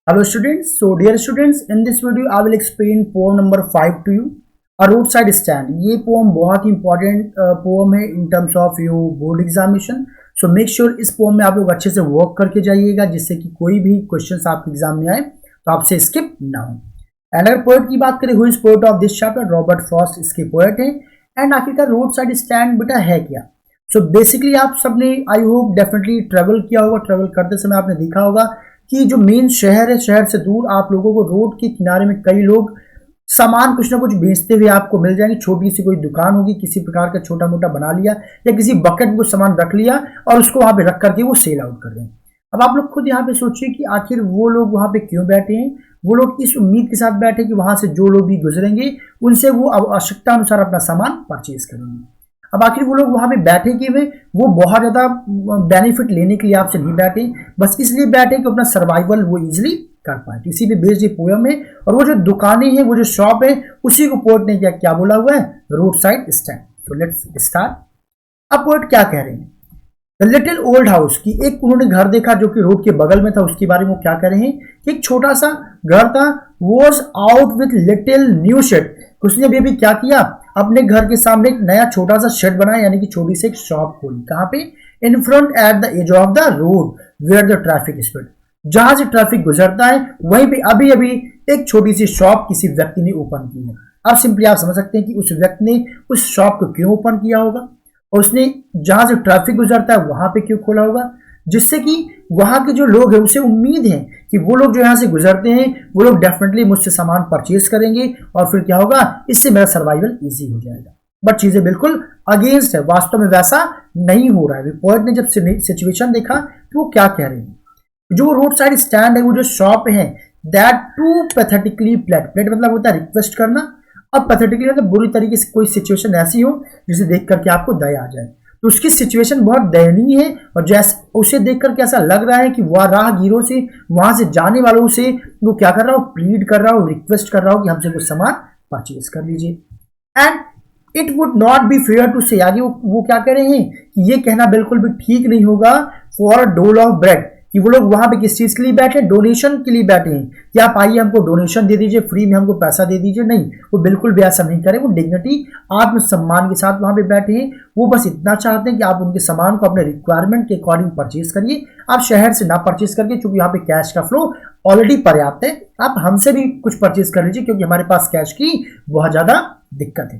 Hello students, so dear students, in this video I will explain poem number 5 to you, a roadside stand. ये poem बहुत ही important poem है in terms of your board examination. So make sure इस poem में आप लोग अच्छे से work करके जाइएगा जिससे कि कोई भी questions आपके एग्जाम में आए तो आपसे skip ना हो. एंड अगर पोएट की बात करें, who is poet of this chapter, Robert Frost इसके पोएट हैं. एंड आखिरकार रोड साइड स्टैंड बेटा है क्या? सो बेसिकली आप सबने आई होप डेफिनेटली ट्रेवल किया होगा. ट्रेवल करते समय आपने देखा होगा कि जो मेन शहर है, शहर से दूर आप लोगों को रोड के किनारे में कई लोग सामान कुछ ना कुछ बेचते हुए आपको मिल जाएंगे. छोटी सी कोई दुकान होगी, किसी प्रकार का छोटा मोटा बना लिया या किसी बकेट में कुछ सामान रख लिया और उसको वहां पे रख करके वो सेल आउट कर दें. अब आप लोग खुद यहाँ पे सोचिए कि आखिर वो लोग वहां पे क्यों बैठे हैं. वो लोग इस उम्मीद के साथ बैठे कि वहां से जो लोग भी गुजरेंगे उनसे वो आवश्यकता अनुसार अपना सामान परचेज करेंगे. अब आखिर वो लोग वहां पे बैठे कि वो बहुत ज्यादा बेनिफिट लेने के लिए आपसे नहीं बैठे, बस इसलिए बैठे कि अपना सर्वाइवल वो इजिली कर पाए. इसी पे बेस्ड ये पोएम है. और वो जो दुकानें हैं, वो जो शॉप है, उसी को पोएट ने क्या बोला हुआ है, रोड साइड स्टैंड. तो लेट्स स्टार्ट. अब पोएट क्या कह रहे हैं, द लिटिल ओल्ड हाउस की एक उन्होंने घर देखा जो कि रोड के बगल में था. उसके बारे में वो क्या कह रहे हैं कि एक छोटा सा घर था. Was out with little new shed. उसने भी क्या किया, अपने घर के सामने एक नया छोटा सा शेड बनाया, यानी कि छोटी सी एक शॉप खोली. कहां पे? In front at the edge of the road where the traffic speed. जहां से ट्रैफिक गुजरता है वहीं पे अभी अभी एक छोटी सी शॉप किसी व्यक्ति ने ओपन की है. अब सिंपली आप समझ सकते हैं कि उस व्यक्ति ने उस शॉप को क्यों ओपन किया होगा और उसने जहां से ट्रैफिक गुजरता है वहां पे क्यों खोला होगा, जिससे कि वहां के जो लोग हैं उसे उम्मीद है कि वो लोग जो यहाँ से गुजरते हैं वो लोग डेफिनेटली मुझसे सामान परचेज करेंगे और फिर क्या होगा, इससे मेरा सर्वाइवल इजी हो जाएगा. बट चीजें बिल्कुल अगेंस्ट है, वास्तव में वैसा नहीं हो रहा है. पोएट ने जब सिचुएशन देखा तो वो क्या कह रहे हैं, जो रोड साइड स्टैंड है, वो जो शॉप है, दैट टू पैथेटिकली प्लेट मतलब होता है रिक्वेस्ट करना. अब पैथेटिकली मतलब बुरी तरीके से कोई सिचुएशन ऐसी हो जिसे देख करके आपको दया आ जाए. तो उसकी सिचुएशन बहुत दयनीय है और जैसे उसे देख करके ऐसा लग रहा है कि वह राहगीरों से, वहां से जाने वालों से वो क्या कर रहा हो, प्लीड कर रहा हो, रिक्वेस्ट कर रहा हो कि हमसे कुछ सामान परचेज कर लीजिए. And it would not be fair to say, आगे वो क्या कह रहे हैं कि ये कहना बिल्कुल भी ठीक नहीं होगा फॉर अ डोल ऑफ ब्रेड, कि वो लोग वहां पे किस चीज के लिए बैठे हैं, डोनेशन के लिए बैठे हैं कि आप आइए हमको डोनेशन दे दीजिए, फ्री में हमको पैसा दे दीजिए. नहीं, वो बिल्कुल भी ऐसा नहीं करें. वो डिग्निटी, आत्मसम्मान के साथ वहां पे बैठे हैं. वो बस इतना चाहते हैं कि आप उनके सामान को अपने रिक्वायरमेंट के अकॉर्डिंग परचेज करिए. आप शहर से ना परचेज करके, क्योंकि यहाँ पे कैश का फ्लो ऑलरेडी पर्याप्त है. आप हमसे भी कुछ परचेज कर लीजिए क्योंकि हमारे पास कैश की बहुत ज्यादा दिक्कत है.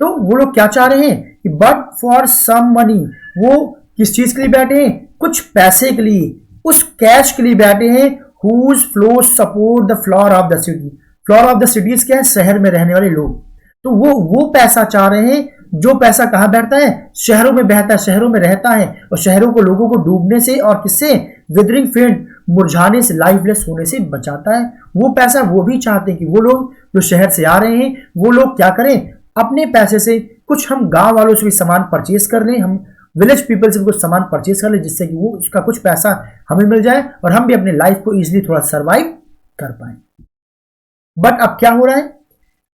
तो वो लोग क्या चाह रहे हैं कि बट फॉर सम मनी, वो किस चीज के लिए बैठे हैं, कुछ पैसे के लिए, उस कैश के लिए बैठे हैं. Whose flows support the floor of the city. Floor of the cities क्या है, शहर में रहने वाले लोग. तो वो पैसा चाह रहे हैं जो पैसा कहां बैठता है, शहरों में बहता है, शहरों में रहता है और शहरों को, लोगों को डूबने से और किससे, विदरिंग फेंट, मुरझाने से, लाइफलेस होने से बचाता है. वो पैसा वो भी चाहते हैं कि वो लोग जो शहर से आ रहे हैं वो लोग क्या करें, अपने पैसे से कुछ हम गांव वालों से भी सामान परचेज कर लें, हम विलेज पीपल से कुछ सामान परचेज कर ले, जिससे कि वो उसका कुछ पैसा हमें मिल जाए और हम भी अपने लाइफ को इजीली थोड़ा सरवाइव कर पाए. बट अब क्या हो रहा है,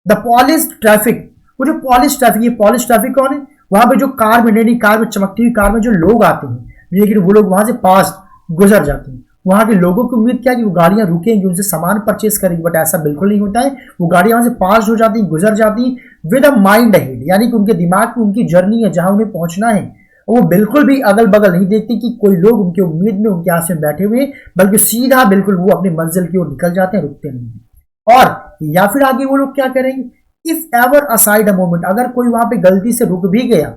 द पॉलिश ट्रैफिक, वो जो पॉलिश ट्रैफिक, ये पॉलिश ट्रैफिक कौन है, वहां पे जो कार में, नई कार में, चमकती हुई कार में जो लोग आते हैं, लेकिन वो लोग वहां से पास गुजर जाते हैं. वहां के लोगों की उम्मीद क्या है कि वो गाड़ियां रुकेंगी, उनसे सामान परचेज करेंगी. बट ऐसा बिल्कुल नहीं होता है. वो गाड़ियां वहां से पास हो जाती, गुजर जाती विद अ माइंड अहेड, यानी कि उनके दिमाग में उनकी जर्नी है जहां उन्हें पहुंचना है. वो बिल्कुल भी अगल बगल नहीं देखते कि कोई लोग उनके उम्मीद में, उनके आस में बैठे हुए, बल्कि सीधा बिल्कुल वो अपनी मंजिल की ओर निकल जाते हैं, रुकते नहीं. और या फिर आगे वो लोग क्या करेंगे, if ever aside a moment, अगर कोई वहां पे गलती से रुक भी गया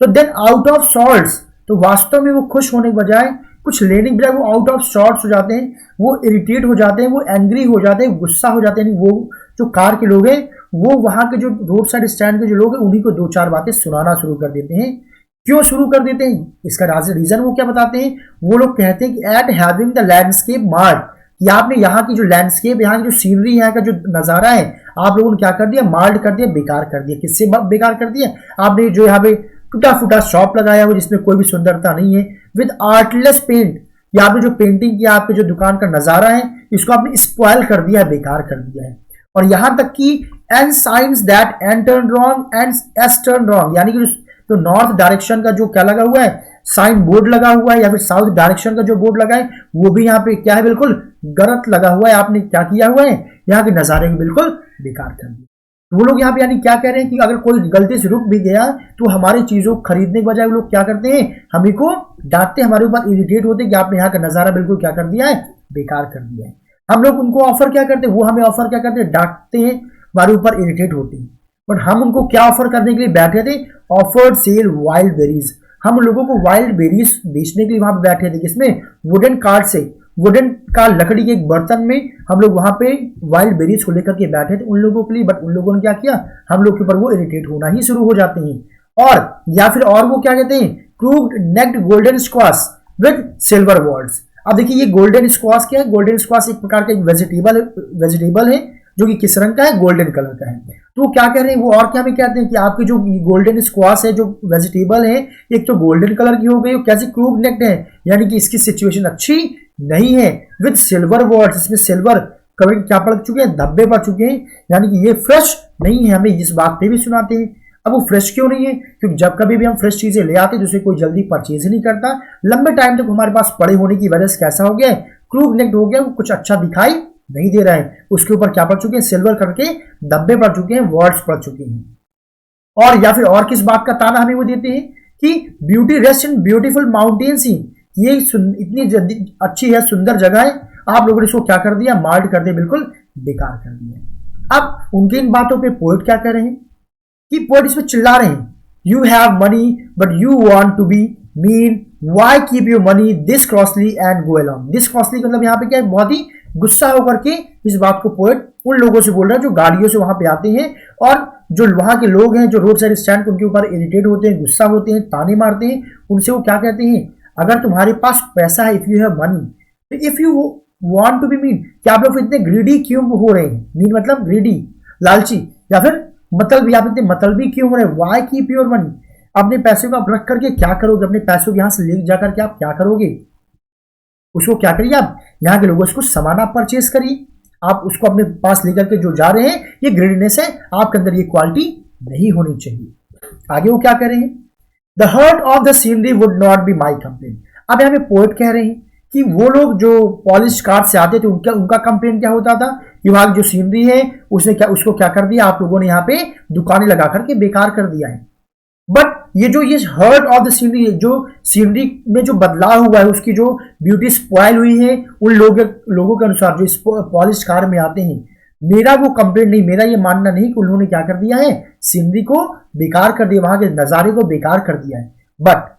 तो देन आउट ऑफ सॉर्ट्स, तो वास्तव में वो खुश होने के बजाय, कुछ लेने के बजाय वो आउट ऑफ सॉर्ट्स हो जाते हैं, वो इरिटेट हो जाते हैं, वो एंग्री हो जाते हैं, गुस्सा हो जाते हैं. वो जो कार के लोग हैं वो वहां के जो रोड साइड स्टैंड के जो लोग हैं उन्हीं को दो चार बातें सुनाना शुरू कर देते हैं. क्यों शुरू कर देते हैं, इसका रीजन वो क्या बताते हैं, वो लोग कहते हैं कि एट हैविंग द लैंडस्केप मार्ड, कि आपने यहाँ की जो लैंडस्केप, यहाँ की जो सीनरी, यहाँ का जो नजारा है, आप लोगों ने क्या कर दिया, मार्ड कर दिया, बेकार कर दिया. किससे बेकार कर दिया, आपने जो यहाँ पे टूटा फूटा शॉप लगाया हुआ जिसमें कोई भी सुंदरता नहीं है, विद आर्टलेस पेंट, या आपने जो पेंटिंग किया, आपके जो दुकान का नजारा है, इसको आपने स्पॉइल कर दिया है, बेकार कर दिया है. और यहां तक कि and science that an turn wrong and as turn wrong, यानी कि तो नॉर्थ डायरेक्शन का जो क्या लगा हुआ है, साइन बोर्ड लगा हुआ है या फिर साउथ डायरेक्शन का जो बोर्ड लगा है वो भी यहाँ पे क्या है, बिल्कुल गलत लगा हुआ है। आपने क्या किया हुआ है, यहाँ के नज़ारे को बिल्कुल बेकार कर दिया। तो वो लोग यहाँ पे यानी क्या कह रहे हैं कि अगर कोई गलती से रुक भी गया तो हमारी चीज़ों को खरीदने के बजाय वो लोग क्या करते हैं, हमें को डांटते, हमारे ऊपर इरिटेट होते हैं कि आपने यहाँ का नज़ारा बिल्कुल क्या कर दिया है, बेकार कर दिया है। हम लोग उनको ऑफर क्या करते हैं, वो हमें ऑफर क्या करते हैं, डांटते हैं, हमारे ऊपर इरिटेट होते हैं। बट हम उनको क्या ऑफर करने के लिए बैठे थे, ऑफर्ड सेल वाइल्ड बेरीज। हम लोगों को वाइल्ड बेरीज बेचने के लिए वहां पे बैठे थे, किसमें, वुडन कार्ड से, वुडन का लकड़ी के एक बर्तन में हम लोग वहां पे वाइल्ड बेरीज को लेकर के बैठे थे उन लोगों के लिए। बट उन लोगों ने क्या किया, हम लोग के ऊपर वो इरिटेट होना ही शुरू हो जाते हैं। और या फिर और वो क्या कहते हैं, crude naked golden squash with silver words. अब देखिए ये गोल्डन स्क्वाश क्या है, गोल्डन स्क्वाश एक प्रकार का एक वेजिटेबल है जो कि किस रंग का है, गोल्डन कलर का है। तो वो क्या कह रहे हैं, वो और क्या भी कहते हैं कि आपकी जो गोल्डन स्क्वाश है, जो वेजिटेबल है, एक तो गोल्डन कलर की हो गई, कैसी क्रूड नेक्ड है, यानी कि इसकी सिचुएशन अच्छी नहीं है, विद सिल्वर वर्ड्स, इसमें सिल्वर कलर क्या पड़ चुके हैं, धब्बे पड़ चुके हैं, यानी कि ये फ्रेश नहीं है। हमें इस बात पे भी सुनाते हैं। अब वो फ्रेश क्यों नहीं है, क्योंकि जब कभी भी हम फ्रेश चीजें ले आते हैं तो उसे कोई जल्दी परचेज नहीं करता, लंबे टाइम तक हमारे पास पड़े होने की वजह से कैसा हो गया है, क्रूड नेक्ड हो गया, वो कुछ अच्छा दिखाई नहीं दे रहा है, उसके ऊपर क्या पड़ चुके हैं, सिल्वर करके धब्बे पड़ चुके हैं, वर्ड्स पड़ चुके हैं। और या फिर और किस बात का ताना हमें वो देते हैं कि beauty rest in beautiful mountains, ये इतनी अच्छी है, सुंदर जगह है, आप लोगों ने इसको क्या कर दिया, मार्ड कर दिया, बिल्कुल बेकार कर दिया। अब उनकी इन बातों पे पोएट क्या कर रहे हैं कि पोएट इसमें चिल्ला रहे हैं, you have money but you want to be mean, why keep your money this costly and go along. This costly मतलब यहाँ पे क्या है, बहुत ही गुस्सा होकर के इस बात को पोएट उन लोगों से बोल रहा है जो गाड़ियों से वहां पे आते हैं और जो वहां के लोग हैं जो रोड साइड स्टैंड उनके ऊपर इरिटेट होते हैं, गुस्सा होते हैं, ताने मारते हैं। उनसे वो क्या कहते हैं, अगर तुम्हारे पास पैसा है, इफ यू हैव मनी, तो if you want to be mean, क्या आप लोग इतने ग्रीडी क्यों हो रहे हैं, मीन मतलब ग्रीडी, लालची, या फिर मतलब आप इतने मतलबी क्यों हो रहे हैं, व्हाई कीप योर मनी, अपने पैसे को आप रख करके क्या करोगे, अपने पैसों को यहां से ले जाकर के आप क्या करोगे, उसको क्या करिए, आप यहाँ के लोगों से कुछ सामान आप परचेज करिए, आप उसको अपने पास लेकर के जो जा रहे हैं, ये ग्रीडीनेस है, आपके अंदर ये क्वालिटी नहीं होनी चाहिए। आगे वो क्या कह रहे हैं, the hurt of the scenery would not be my complain. अब यहाँ पे पोएट कह रहे हैं कि वो लोग जो पॉलिश कार से आते थे उनका कंप्लेन क्या होता था कि वहां की जो सीनरी है उसको क्या कर दिया, आप लोगों ने यहाँ पे दुकानें लगा करके बेकार कर दिया है। बट ये हर्ट ऑफ द सीनरी, जो सीनरी में जो बदलाव हुआ है, उसकी जो ब्यूटी स्पॉइल हुई है उन लोगों के अनुसार जो इस पॉलिश कार में आते हैं, मेरा वो कंप्लेंट नहीं, मेरा ये मानना नहीं कि उन्होंने क्या कर दिया है, सीनरी को बेकार कर दिया, वहां के नजारे को बेकार कर दिया है। But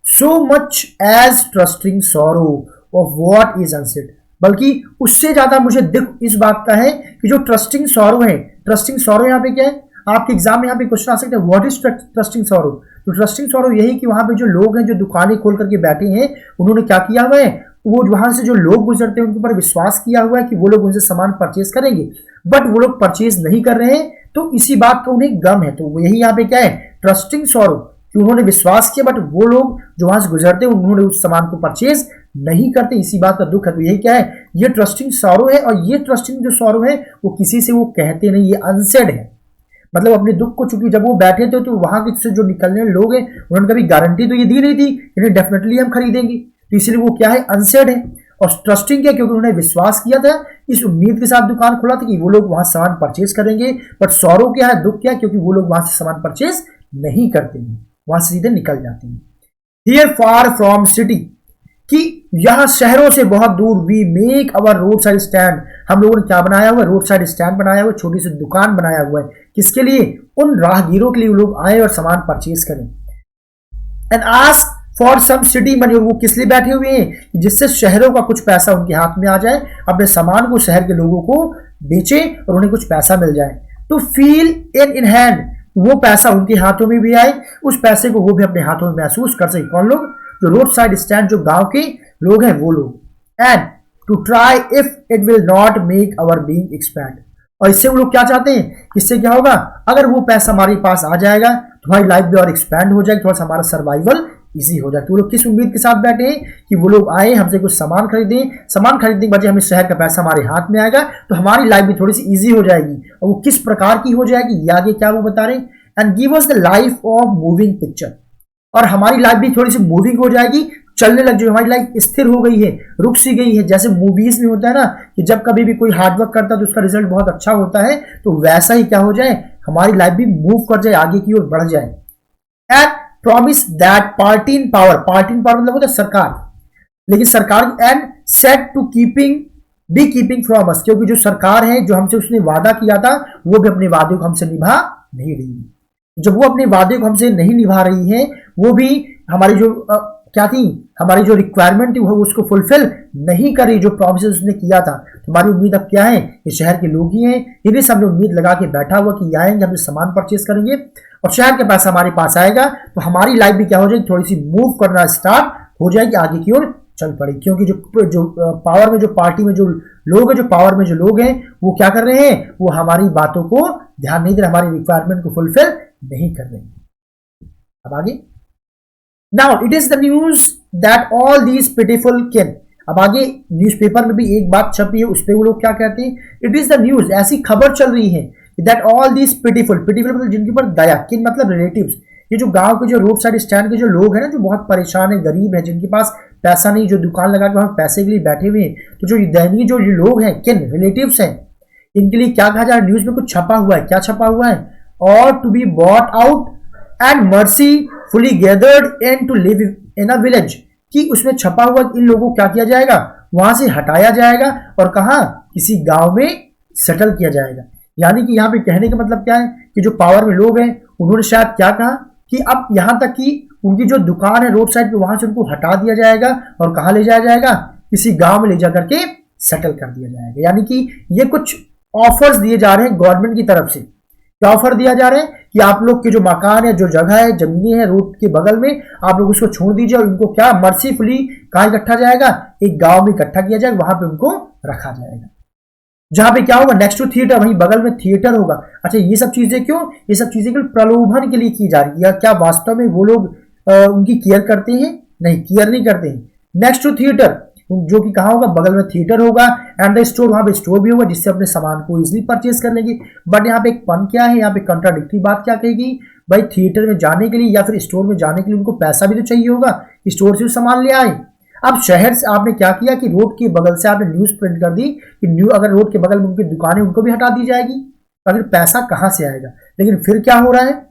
so much as trusting sorrow of what is unsaid, बल्कि उससे ज्यादा मुझे दुख इस बात का है कि जो ट्रस्टिंग सॉरो है, ट्रस्टिंग सॉरो यहाँ पे क्या है, आपके एग्जाम में यहाँ पे क्वेश्चन आ सकते हैं, व्हाट इज ट्रस्टिंग सॉरो। तो ट्रस्टिंग सॉरो यही कि वहां पे जो लोग हैं जो दुकानें खोल करके बैठे हैं, उन्होंने क्या किया हुआ है, वो वहां से जो लोग गुजरते हैं उनके ऊपर विश्वास किया हुआ है कि वो लोग उनसे सामान परचेज करेंगे, बट वो लोग परचेज नहीं कर रहे हैं, तो इसी बात का उन्हें गम है। तो यही यहाँ पे क्या है, ट्रस्टिंग सॉरो, कि उन्होंने विश्वास किया बट वो लोग जो वहां से गुजरते हैं उन्होंने उस सामान को परचेज नहीं करते, इसी बात का दुख है। तो यही क्या है, ये ट्रस्टिंग सॉरो है, और ये ट्रस्टिंग जो सॉरो है वो किसी से वो कहते नहीं, ये अनसेड है। मतलब अपने दुख को, चूंकि जब वो बैठे थे तो वहां से जो निकलने वाले लोग हैं उन्होंने कभी गारंटी तो ये दी नहीं थी इन्हें डेफिनेटली हम खरीदेंगे, तो इसलिए वो क्या है, अनसेड है। और ट्रस्टिंग क्या, क्योंकि उन्होंने विश्वास किया था, इस उम्मीद के साथ दुकान खोला था कि वो लोग वहां सामान परचेज करेंगे। बट सॉरो क्या है, दुख क्या है, क्योंकि वो लोग वहां से सामान परचेज नहीं करते हैं, वहां से सीधे निकल जाते हैं। हियर फार फ्रॉम सिटी, कि यहां शहरों से बहुत दूर, we make our road side stand, हम लोगों ने क्या बनाया हुआ है, रोड साइड स्टैंड बनाया हुआ है, छोटी सी दुकान बनाया हुआ है, किसके लिए, उन राहगीरों के लिए, लोग आए और सामान परचेज करें। And ask for some city money, वो किस लिए बैठे हुए हैं, जिससे शहरों का कुछ पैसा उनके हाथ में आ जाए, अपने सामान को शहर के लोगों को बेचे और उन्हें कुछ पैसा मिल जाए। टू फील इन हैंड, वो पैसा उनके हाथों में भी आए, उस पैसे को वो भी अपने हाथों में महसूस कर सके। कौन लोग, जो रोड साइड स्टैंड, जो गांव के लोग हैं वो लोग। And to try if it will not make our being expand, और इससे वो लोग क्या चाहते हैं, इससे क्या होगा, अगर वो पैसा हमारे पास आ जाएगा तो हमारी लाइफ भी और एक्सपैंड हो जाएगी, थोड़ा सा हमारा सर्वाइवल इजी हो जाए। तो वो लोग किस उम्मीद के साथ बैठे हैं कि वो लोग आए हमसे कुछ सामान खरीदें, सामान खरीदने के बजाय हमें शहर का पैसा हमारे हाथ में आएगा तो हमारी लाइफ भी थोड़ी सी इजी हो जाएगी। और वो किस प्रकार की हो जाएगी, ये आगे क्या वो बता रहे हैं, and give us the life of moving picture, और हमारी लाइफ भी थोड़ी सी मूविंग हो जाएगी, चलने लग जाएगी, हमारी लाइफ स्थिर हो गई है, रुक सी गई है। जैसे मूवीज में होता है ना कि जब कभी भी कोई हार्डवर्क करता है तो उसका रिजल्ट बहुत अच्छा होता है, तो वैसा ही क्या हो जाए, हमारी लाइफ भी मूव कर जाए, आगे की ओर बढ़ जाए। And promise that party in power मतलब होता है सरकार, लेकिन सरकार and set to keeping from us, क्योंकि जो सरकार है जो हमसे उसने वादा किया था वो भी अपने वादे को हमसे निभा नहीं रही है। जब वो अपने वादे को हमसे नहीं निभा रही है, वो भी हमारी जो क्या थी, हमारी जो रिक्वायरमेंट थी वो उसको फुलफिल नहीं करी, जो प्रॉमिसेस उसने किया था। तो हमारी उम्मीद अब क्या है, ये शहर के लोग ही हैं, इन्हीं सब ने उम्मीद लगा के बैठा हुआ कि आएंगे, हमसे सामान परचेज करेंगे और शहर के पास हमारे पास आएगा, तो हमारी लाइफ भी क्या हो जाएगी, थोड़ी सी मूव करना स्टार्ट हो जाएगी, आगे की ओर चल पड़े। क्योंकि जो पावर में जो पार्टी में जो लोग हैं, जो पावर में जो लोग हैं, वो क्या कर रहे हैं, वो हमारी बातों को ध्यान नहीं दे रहे, हमारी रिक्वायरमेंट को फुलफिल नहीं कर रहे हैं। अब आगे, now it is the news that all these pitiful किन। अब आगे न्यूज़पेपर में भी एक बात छपी है, उस पर वो लोग क्या कहते हैं, इट इज द न्यूज, ऐसी खबर चल रही है दैट ऑल दीज पिटीफुल मतलब जिनके ऊपर दया, किन मतलब रिलेटिव्स, ये जो गांव के जो रोड साइड स्टैंड के जो लोग हैं ना, जो बहुत परेशान है, गरीब है, जिनके पास पैसा नहीं, जो दुकान लगा के वहां पैसे के लिए बैठे हुए हैं, तो जो दयनीय जो लोग हैं, किन रिलेटिव्स हैं, इनके लिए क्या कहा जा रहा है, न्यूज में कुछ छपा हुआ है। क्या छपा हुआ है, और to be bought out and mercifully gathered and to live in a village, कि उसमें छपा हुआ इन लोगों को क्या किया जाएगा, वहां से हटाया जाएगा और कहा, किसी गांव में सेटल किया जाएगा। यानी कि यहाँ पे कहने का मतलब क्या है कि जो पावर में लोग हैं उन्होंने शायद क्या कहा कि अब यहां तक कि उनकी जो दुकान है रोड साइड पे, वहां से उनको हटा दिया जाएगा और कहाँ ले जाया जाएगा, किसी गांव में ले जा करके सेटल कर दिया जाएगा। यानी कि ये कुछ ऑफर्स दिए जा रहे हैं गवर्नमेंट की तरफ से। क्या ऑफर दिया जा रहा है कि आप लोग के जो मकान है, जो जगह है, जमीनें हैं रोड के बगल में, आप लोग उसको छोड़ दीजिए और इनको क्या मर्सीफुली कहाँ इकट्ठा जाएगा, एक गांव में इकट्ठा किया जाएगा, वहां पे उनको रखा जाएगा, जहां पे क्या होगा, नेक्स्ट टू थिएटर, वहीं बगल में थिएटर होगा। अच्छा, ये सब चीजें क्यों, ये सब चीजें केवल प्रलोभन के लिए की जा रही है, या क्या वास्तव में वो लोग उनकी केयर करते हैं? नहीं, केयर नहीं करते हैं। नेक्स्ट टू थिएटर, जो कि कहाँ होगा, बगल में थिएटर होगा, एंड द स्टोर, वहां पे स्टोर भी होगा जिससे अपने सामान को इजिली परचेज कर लेंगे। बट यहाँ पे एक पन क्या है, यहाँ पे कंट्राडिक्टरी बात क्या कहेगी, भाई थिएटर में जाने के लिए या फिर स्टोर में जाने के लिए उनको पैसा भी तो चाहिए होगा, स्टोर से सामान ले आए। अब शहर से आपने क्या किया कि रोड के बगल से आपने न्यूज प्रिंट कर दी कि अगर रोड के बगल में उनकी दुकानें उनको भी हटा दी जाएगी, तो फिर पैसा कहां से आएगा। लेकिन फिर क्या हो रहा है,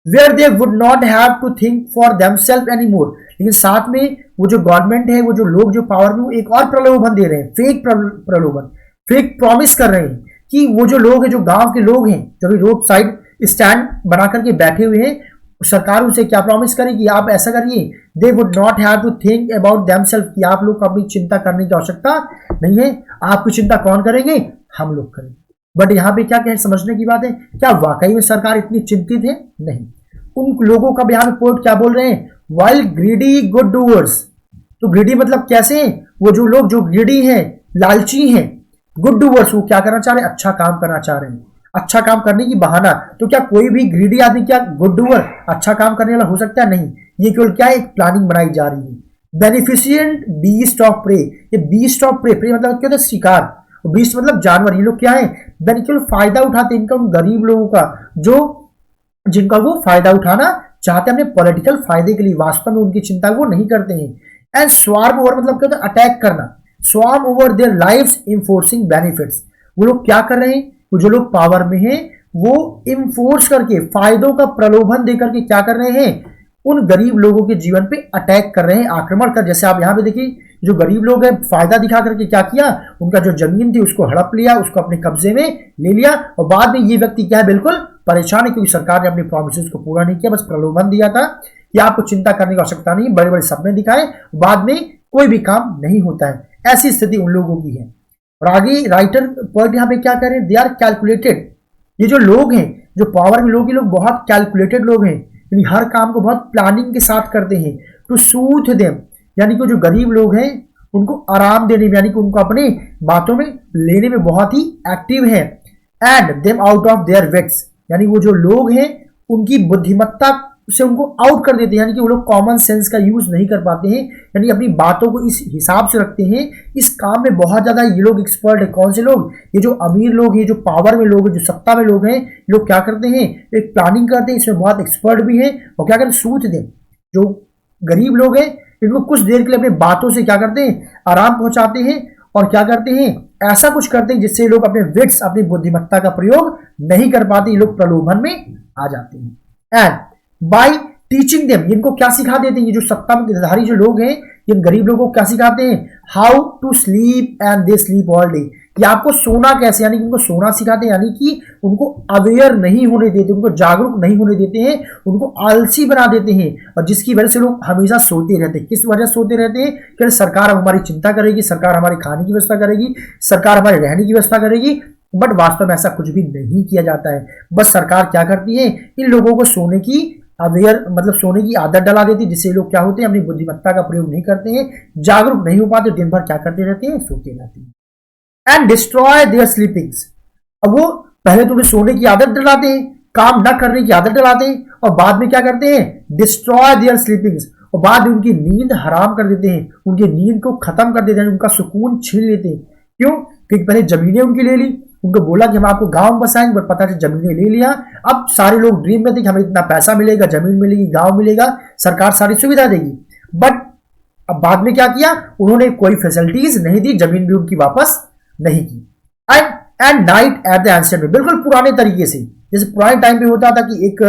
where they would not have to think for themselves any more. लेकिन साथ में वो जो गवर्नमेंट है, वो जो लोग जो पावर में, वो एक और प्रलोभन दे रहे हैं, फेक प्रलोभन, फेक प्रॉमिस कर रहे हैं कि वो जो लोग हैं, जो गांव के लोग हैं, जो भी रोड साइड स्टैंड बना करके बैठे हुए हैं, सरकार उनसे क्या प्रॉमिस करेगी, आप ऐसा करिए, they would not have to think about themselves, कि आप लोग को अपनी चिंता करने की आवश्यकता नहीं है, आपकी चिंता कौन करेंगे, हम लोग करेंगे। बट यहाँ पे क्या कहें, समझने की बात है, क्या वाकई में सरकार इतनी चिंतित है? नहीं। उन लोगों का भी यहाँ पे पोर्ट क्या बोल रहे हैं, वाइल ग्रीडी गुड डूअर्स। तो ग्रीडी मतलब कैसे, वो जो लोग जो ग्रीडी हैं, लालची हैं, गुड डूअर्स, वो क्या करना चाह रहे हैं, अच्छा काम करना चाह रहे हैं, अच्छा काम करने की बहाना। तो क्या कोई भी ग्रीडी आदमी क्या गुड डूअर, अच्छा काम करने वाला हो सकता है? नहीं, ये केवल क्या है, एक प्लानिंग बनाई जा रही है। बेनिफिशियंट बीस्ट ऑफ प्रे, ये बीस्ट ऑफ प्रे, प्रे मतलब क्या होता है, शिकार, बीस्ट मतलब जानवर। ये लोग क्या है, केवल फायदा उठाते हैं इनका, उन गरीब लोगों का, जो जिनका वो फायदा उठाना चाहते हैं अपने पॉलिटिकल फायदे के लिए, वास्तव में उनकी चिंता वो नहीं करते हैं। एंड स्वार्म ओवर मतलब क्या होता है, अटैक करना, swarm over their lives enforcing benefits. वो लोग क्या कर रहे हैं, वो जो लोग पावर में हैं, वो इन्फोर्स करके, फायदों का प्रलोभन देकर के क्या कर रहे हैं, उन गरीब लोगों के जीवन पे अटैक कर रहे हैं, आक्रमण कर। जैसे आप यहाँ पे देखिए, जो गरीब लोग हैं, फायदा दिखा करके क्या किया, उनका जो जमीन थी उसको हड़प लिया, उसको अपने कब्जे में ले लिया, और बाद में ये व्यक्ति क्या है, बिल्कुल परेशान है, क्योंकि सरकार ने अपने प्रॉमिसेस को पूरा नहीं किया, बस प्रलोभन दिया था कि आपको चिंता करने की आवश्यकता नहीं, बड़े बड़े सपने दिखाए, बाद में कोई भी काम नहीं होता है। ऐसी स्थिति उन लोगों की है। और आगे राइटर पॉइंट यहाँ पे क्या कह रहे हैं, दे आर कैलकुलेटेड। ये जो लोग हैं, जो पावर में लोग, ये लोग बहुत कैलकुलेटेड लोग हैं, यानी हर काम को बहुत प्लानिंग के साथ करते हैं। टू सूथ देम, यानी कि जो गरीब लोग हैं उनको आराम देने में, यानी कि उनको अपने बातों में लेने में बहुत ही एक्टिव है। And them out of their waits, यानी वो जो लोग हैं उनकी बुद्धिमत्ता से उनको आउट कर देते हैं, यानी कि वो लोग कॉमन सेंस का यूज नहीं कर पाते हैं, यानी अपनी बातों को इस हिसाब से रखते हैं। इस काम में बहुत ज्यादा ये लोग एक्सपर्ट है। कौन से लोग, ये जो अमीर लोग हैं, जो पावर में लोग हैं, जो सत्ता में लोग हैं, ये लोग क्या करते हैं, एक प्लानिंग करते हैं, इसमें बहुत एक्सपर्ट भी है, और क्या करते हैं, सूथ दें, जो गरीब लोग हैं इनको कुछ देर के लिए अपनी बातों से क्या करते हैं, आराम पहुंचाते हैं और क्या करते हैं, ऐसा कुछ करते हैं जिससे लोग अपने विट्स, अपनी बुद्धिमत्ता का प्रयोग नहीं कर पाते, ये लोग प्रलोभन में आ जाते हैं। एंड बाय टीचिंग देम, इनको क्या सिखा देते हैं, ये जो सत्ताधारी जो लोग हैं ये गरीब लोगों को क्या सिखाते हैं, how to sleep and they sleep all day, कि आपको सोना कैसे, यानी कि उनको सोना सिखाते हैं, यानी कि उनको अवेयर नहीं होने देते, उनको जागरूक नहीं होने देते हैं, उनको आलसी बना देते हैं, और जिसकी वजह से लोग हमेशा सोते रहते हैं। किस वजह से सोते रहते हैं कि सरकार हमारी चिंता करेगी, सरकार हमारे खाने की व्यवस्था करेगी, सरकार हमारे रहने की व्यवस्था करेगी, बट वास्तव में ऐसा कुछ भी नहीं किया जाता है। बस सरकार क्या करती है, इन लोगों को सोने की अवेयर मतलब सोने की आदत डला देती है, जिससे लोग क्या होते हैं, अपनी बुद्धिमत्ता का प्रयोग नहीं करते हैं, जागरूक नहीं हो पाते, दिन भर क्या करते रहते हैं, सोते रहते हैं। एंड डिस्ट्रॉय देयर स्लीपिंग्स, अब वो पहले तो उन्हें सोने की आदत डलाते हैं, काम न करने की आदत डलाते हैं, और बाद में क्या करते हैं, डिस्ट्रॉय देयर स्लीपिंग्स, और बाद में उनकी नींद हराम कर देते हैं, उनकी नींद को खत्म कर देते हैं, उनका सुकून छीन लेते हैं। क्यों? क्योंकि पहले जमीनें उनकी ले ली, उनको बोला कि हम आपको गांव में बसाएंगे, बट पता चला जमीनें ले लिया। अब सारे लोग ड्रीम में थे कि हमें इतना पैसा मिलेगा, जमीन मिलेगी, गांव मिलेगा, सरकार सारी सुविधा देगी, बट अब बाद में क्या किया, उन्होंने कोई फैसिलिटीज नहीं दी, जमीन भी उनकी वापस नहीं की। And night at the ancient में, बिल्कुल पुराने तरीके से, जैसे पुराने टाइम पे होता था कि एक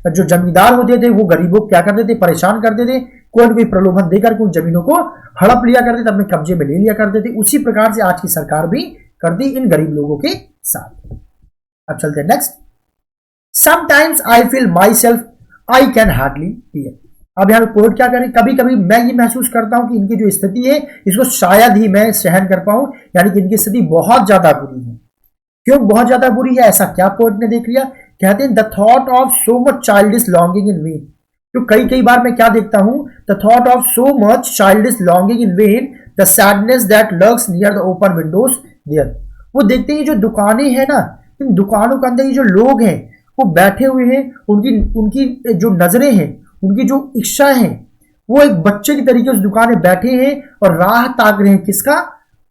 जो जमींदार होते थे वो गरीबों को क्या करते थे, परेशान करते थे, कोई न कोई प्रलोभन देकर उन जमीनों को हड़प लिया करते थे, अपने कब्जे में ले लिया करते थे। उसी प्रकार से आज की सरकार भी करती इन गरीब लोगों के साथ। अब चलते हैं next. Sometimes I feel my self I can hardly bear, अब यहाँ पोएट क्या करें, कभी कभी मैं ये महसूस करता हूं कि इनकी जो स्थिति है इसको शायद ही मैं सहन कर पाऊं, यानी कि इनकी स्थिति बहुत ज्यादा बुरी है। क्यों बहुत ज्यादा बुरी है, ऐसा क्या पोएट ने देख लिया, कहते हैं the thought of so much childish longing in vain, तो कई बार मैं क्या देखता हूं, the thought of so much childish longing in vain, the sadness that lurks near the open windows there, वो देखते हैं जो दुकानें हैं ना, इन दुकानों के अंदर ये जो लोग हैं वो बैठे हुए हैं, उनकी जो नजरें हैं, उनकी जो इच्छाएं हैं, वो एक बच्चे की तरीके उस दुकान में बैठे हैं और राह ताक रहे हैं, किसका,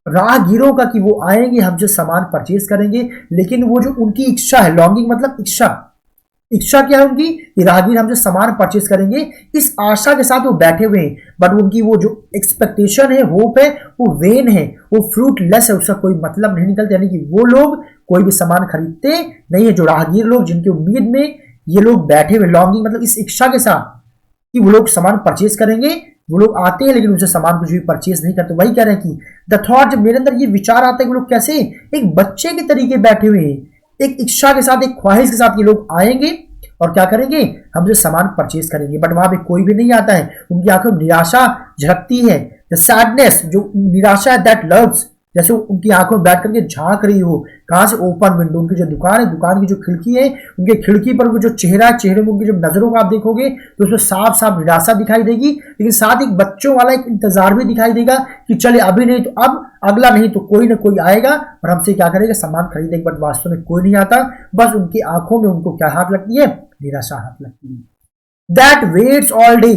राहगीरों का, कि वो आएंगे हमसे सामान परचेज करेंगे। लेकिन वो जो उनकी इच्छा है, लॉन्गिंग मतलब इच्छा क्या है उनकी, कि राहगीर हमसे सामान परचेज करेंगे, इस आशा के साथ वो बैठे हुए हैं, बट उनकी वो जो एक्सपेक्टेशन है, होप है, वो वेन है, वो फ्रूटलेस है, उसका कोई मतलब नहीं निकलता, यानी कि वो लोग कोई भी सामान खरीदते नहीं है। जो राहगीर लोग जिनकी उम्मीद में ये लोग बैठे हुए, लॉन्गिंग मतलब इस इच्छा के साथ कि वो लोग सामान परचेज करेंगे, वो लोग आते हैं लेकिन उनसे सामान कुछ भी परचेज नहीं करते। वही कह रहे हैं कि द थॉट, जब मेरे अंदर ये विचार आता है कि वो लोग कैसे एक बच्चे के तरीके बैठे हुए हैं, एक इच्छा के साथ, एक ख्वाहिश के साथ ये लोग आएंगे और क्या करेंगे, हमसे सामान परचेज करेंगे, बट वहां पे कोई भी नहीं आता है, उनकी आंखों में निराशा झलकती है। द सैडनेस, जो निराशा है, दैट लर्क्स, जैसे उनकी आंखों में बैठ करके झांक रही हो, कहां से, ओपन विंडो, उनकी जो दुकान है, दुकान की जो खिड़की है, उनके खिड़की पर जो चेहरा है, चेहरे में उनकी जो नजरों को आप देखोगे तो उसमें साफ साफ निराशा दिखाई देगी, लेकिन साथ ही बच्चों वाला एक इंतजार भी दिखाई देगा कि चले अभी नहीं तो अब, अगला नहीं तो कोई ना कोई आएगा और हमसे क्या करेगा, सामान खरीदेगा, बट वास्तव में कोई नहीं आता, बस उनकी आंखों में उनको क्या हाथ लगती है, निराशा हाथ लगती है। दैट वेट्स ऑल डे,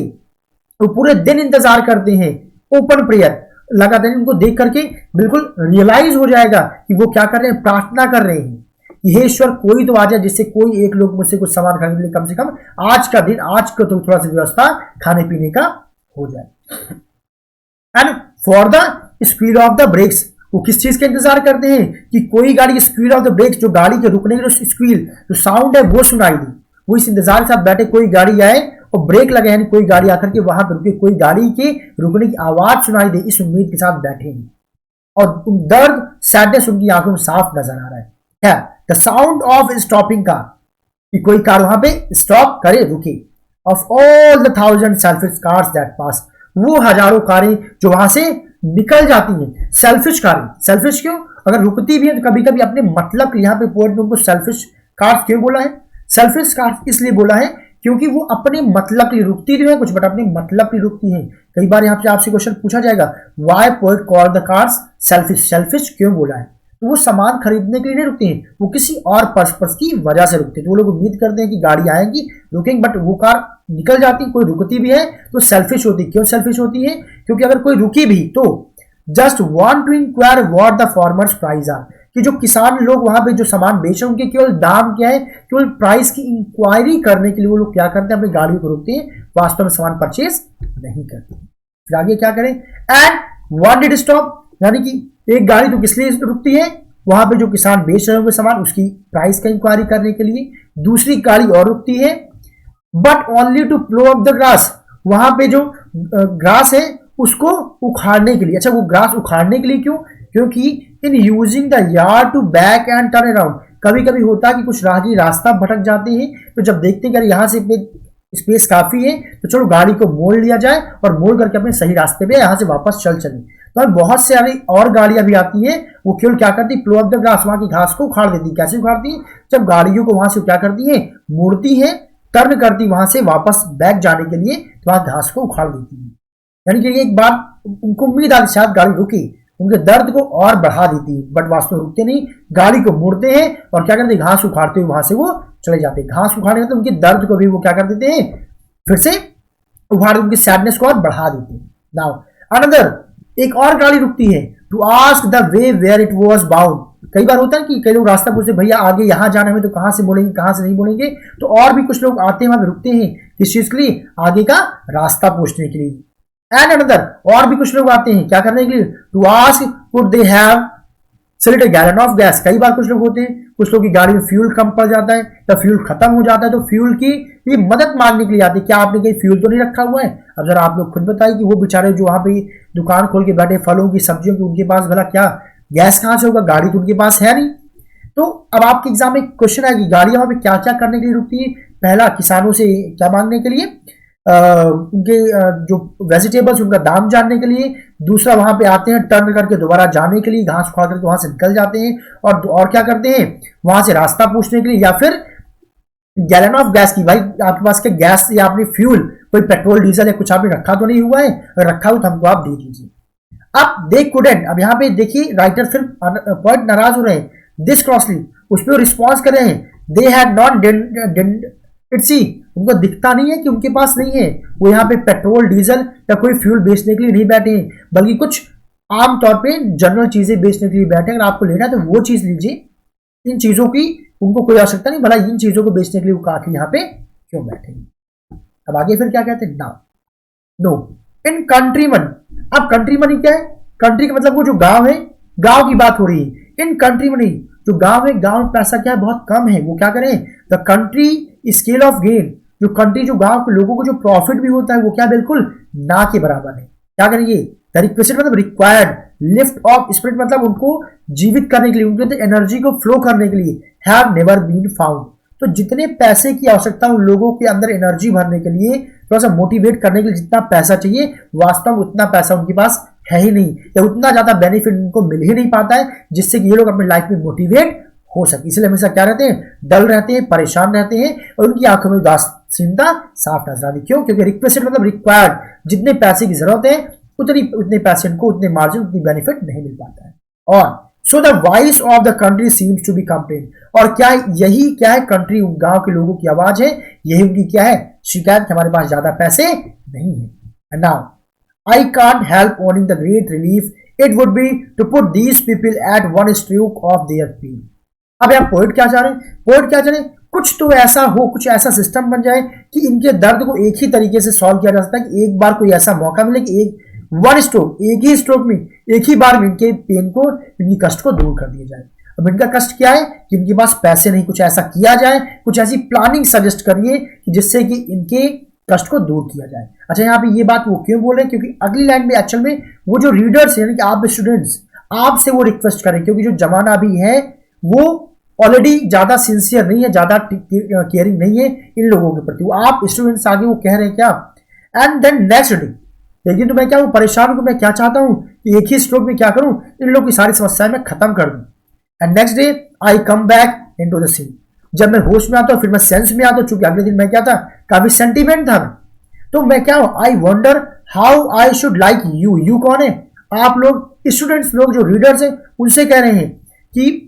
वो पूरे दिन इंतजार करते हैं, ओपन प्रेयर, लगातार उनको देख करके बिल्कुल रियलाइज हो जाएगा कि वो क्या कर रहे हैं, प्रार्थना कर रहे हैं कि हे ईश्वर कोई तो आ जाए, जिससे कोई एक लोग मुझसे कुछ सामान खरीद ले, कम से कम आज का दिन, आज का तो थोड़ा सा व्यवस्था खाने पीने का हो जाए। And for the speed of the brakes, वो किस चीज का इंतजार करते हैं कि कोई गाड़ी, स्पीड ऑफ द ब्रेक्स, जो गाड़ी के रुकने की जो स्क्वील, जो साउंड है वो सुनाई दी, वो इस इंतजार के साथ बैठे कोई गाड़ी आए और ब्रेक लगे, यानी कोई गाड़ी आकर के वहां पर रुके, कोई गाड़ी के रुकने की आवाज सुनाई दे, इस उम्मीद के साथ बैठे हैं, और दर्द, सैडनेस उनकी आंखों में साफ नजर आ रहा है। The sound of stopping car, कि कोई कार वहां पे स्टॉप करे, रुके, of all the thousand selfish cars that pass, वो हजारों कारें जो वहां से निकल जाती हैं, सेल्फिश कारें। सेल्फिश क्यों, अगर रुकती भी है तो कभी कभी अपने मतलब, यहाँ पे पोएट ने उनको सेल्फिश कार्स क्यों बोला है, सेल्फिश कार्स इसलिए बोला है क्योंकि वो अपने मतलब की रुकती तो है कुछ, बट अपने मतलब की रुकती है। कई बार यहाँ पे आपसे क्वेश्चन पूछा जाएगा, why poet call the cars selfish, selfish क्यों बोला है, तो वो सामान खरीदने के लिए नहीं रुकते हैं, वो किसी और पर्पस की वजह से रुकते हैं। तो वो लोग उम्मीद करते हैं कि गाड़ी आएगी, रुकेंगे, बट वो कार निकल जाती, कोई रुकती भी है तो सेल्फिश होती। क्यों सेल्फिश होती है, क्योंकि अगर कोई रुकी भी तो just want to enquire what the farmers price are, कि जो किसान लोग वहां पे जो सामान बेच रहे हैं उनके केवल दाम क्या है, केवल प्राइस की इंक्वायरी करने के लिए वो लोग क्या करते हैं, अपनी गाड़ियों को रोकते हैं, वास्तव में सामान परचेज नहीं करते। फिर आगे क्या करें, एंड व्हाट डिड स्टॉप, यानी कि एक गाड़ी तो किस लिए रुकती है, वहां पे जो किसान बेच रहे होंगे सामान उसकी प्राइस का इंक्वायरी करने के लिए। दूसरी गाड़ी और रुकती है, but only to plough up the grass, वहां पे जो ग्रास है उसको उखाड़ने के लिए। अच्छा, वो ग्रास उखाड़ने के लिए क्यों, क्योंकि in using the yard to back and turn around, कभी कभी होता है कि कुछ राहगीर रास्ता भटक जाते हैं, तो जब देखते हैं कि यहाँ से स्पेस काफी है तो चलो गाड़ी को मोड़ लिया जाए और मोड़ करके अपने सही रास्ते पे यहाँ से वापस चले। तो बहुत सारी और गाड़ियां भी आती हैं, वो केवल क्या करती, प्लो अप द ग्रास, वहां की घास को उखाड़ देती। कैसे उखाड़ती है, जब गाड़ियों को वहां से क्या करती है, मोड़ती है, टर्न करती वहां से वापस बैक जाने के लिए, तो वहां घास को उखाड़ देती है। यानी कि एक बार उनको उम्मीद आती शायद गाड़ी रुकी, उनके दर्द को और बढ़ा देती है, बट वास्तव रुकते नहीं, गाड़ी को मोड़ते हैं और क्या करते हैं, घास उखाड़ते हुए वहां से वो चले जाते हैं। घास उखाड़ने तो उनके दर्द को भी वो क्या कर देते हैं, फिर से उखाड़, उनकी सैडनेस को और बढ़ा देते हैं। नाउ अनदर, एक और गाड़ी रुकती है, to ask the way where it was bound. कई बार होता है कि कई लोग रास्ता पूछते, भैया आगे यहाँ जाना है तो कहाँ से बोलेंगे, कहाँ से नहीं बोलेंगे, तो और भी कुछ लोग आते हैं वहां पे रुकते हैं, किस चीज के लिए, आगे का रास्ता पूछने के लिए। एंड अनदर, और भी कुछ लोग आते हैं क्या करने के लिए, to ask could they have sold a gallon of gas. कई बार कुछ लोग होते हैं, कुछ लोग की गाड़ी में फ्यूल कम पड़ जाता है या फ्यूल खत्म हो जाता है, तो फ्यूल की ये मदद मांगने के लिए आते हैं, क्या आपने कहीं फ्यूल तो नहीं रखा हुआ है। अब जरा आप लोग खुद बताइए कि वो बेचारे जो वहां पे दुकान खोल के बैठे फलों की सब्जियों की, उनके पास भला क्या गैस कहां से होगा, गाड़ी तो उनके पास है नहीं। तो अब आपके एग्जाम में क्वेश्चन है कि गाड़ियां वहां पे क्या क्या करने के लिए रुकती है। पहला, किसानों से क्या मांगने के लिए, उनके जो वेजिटेबल्स उनका दाम जानने के लिए। दूसरा, वहां पे आते हैं टर्न करके दोबारा जाने के लिए, घास उखाड़ करके वहां से निकल जाते हैं, और क्या करते हैं, वहां से रास्ता पूछने के लिए, या फिर गैलन ऑफ गैस की, भाई आपके पास क्या गैस या आपने फ्यूल, कोई पेट्रोल डीजल या कुछ आपने रखा तो नहीं हुआ है, अगर रखा हो तो हमको आप दे दीजिए। अब दे कुडेंट, अब यहाँ पे देखिए राइटर फिर पॉइंट नाराज हो रहे हैं, दिस क्रॉसली, उस पर रिस्पॉन्स कर रहे हैं, दे हैड नॉट इट्सी, उनको दिखता नहीं है कि उनके पास नहीं है, वो यहाँ पे पेट्रोल डीजल या कोई फ्यूल बेचने के लिए नहीं बैठे हैं, बल्कि कुछ आमतौर पे जनरल चीजें बेचने के लिए बैठे हैं। अगर आपको लेना है तो वो चीज लीजिए, इन चीजों की उनको कोई आवश्यकता नहीं, भला इन चीजों को बेचने के लिए वो आखिर यहाँ पे क्यों बैठेंगे। अब आगे फिर क्या कहते हैं, नो इन कंट्री मनी। अब कंट्री मनी क्या है, कंट्री का मतलब वो जो गांव है, गांव की बात हो रही है। इन कंट्री मनी, जो गांव है, गांव में पैसा क्या है, बहुत कम है, वो क्या करें, the country scale of gain, जो कंट्री जो गांव के लोगों को जो प्रॉफिट भी होता है वो क्या बिल्कुल ना के बराबर है। क्या करेंगे, द रिक्वेस्टेड मतलब रिक्वायर्ड, लिफ्ट ऑफ स्पिरिट मतलब उनको जीवित करने के लिए, उनके अंदर एनर्जी को फ्लो करने के लिए, हैव नेवर बीन फाउंड। तो जितने पैसे की आवश्यकता उन लोगों के अंदर एनर्जी भरने के लिए, थोड़ा सा मोटिवेट करने के लिए जितना पैसा चाहिए, वास्तव में उतना पैसा उनके पास है ही नहीं, या उतना ज्यादा बेनिफिट उनको मिल ही नहीं पाता है जिससे कि ये लोग अपनी लाइफ में मोटिवेट हो सके। इसलिए हमेशा क्या रहते हैं, डल रहते हैं, परेशान रहते हैं, और उनकी आंखों में उदासीनता साफ नजर आती। क्यों, क्योंकि रिक्वेस्टेड मतलब रिक्वायर्ड, जितने पैसे की जरूरत है उतने पैसे को, उतने मार्जिन, उतनी बेनिफिट नहीं मिल पाता है। और so the voice of the country seems to be complain, और क्या यही क्या है, कंट्री गांव के लोगों की आवाज है, यही उनकी क्या है, शिकायत, हमारे पास ज्यादा पैसे नहीं है। And now I can't help owning the great relief it would be to put these people at one stroke of their pen. अब यहाँ पोइट क्या चाह रहे हैं, पोइट क्या चाह रहे हैं, कुछ तो ऐसा हो, कुछ ऐसा सिस्टम बन जाए कि इनके दर्द को एक ही तरीके से सॉल्व किया जा सकता है, कि एक बार कोई ऐसा मौका मिले कि एक वन स्ट्रोक, एक ही स्ट्रोक में, एक ही बार में इनके पेन को, इनकी कष्ट को दूर कर दिया जाए। अब इनका कष्ट क्या है कि इनके पास पैसे नहीं, कुछ ऐसा किया जाए, कुछ ऐसी प्लानिंग सजेस्ट करिए कि जिससे कि इनके कष्ट को दूर किया जाए। अच्छा, यहाँ पे ये बात वो क्यों बोल रहे हैं, क्योंकि अगली लाइन में एक्चुअल में वो जो रीडर्स यानी कि आप स्टूडेंट्स, आपसे वो रिक्वेस्ट करें, क्योंकि जो जमाना अभी है वो ऑलरेडी ज्यादा सिंसियर नहीं है, ज्यादा केयरिंग नहीं है इन लोगों के प्रति। वो आप स्टूडेंट्स आगे वो कह रहे हैं क्या, एंड देन नेक्स्ट डे, लेकिन तो मैं क्या हूं, परेशान हूं, मैं क्या चाहता हूं कि एक ही स्ट्रोक में क्या करूं, इन लोगों की सारी समस्याएं मैं खत्म कर दूं। And next day I come back into the scene, जब मैं होश में आता हूं, फिर मैं सेंस में आता हूं, चूंकि अगले दिन मैं क्या था, काफी सेंटीमेंट था, तो मैं क्या हूं, आई wonder how I should like you. You कौन है, आप लोग, स्टूडेंट्स लोग, जो रीडर्स हैं, उनसे कह रहे हैं कि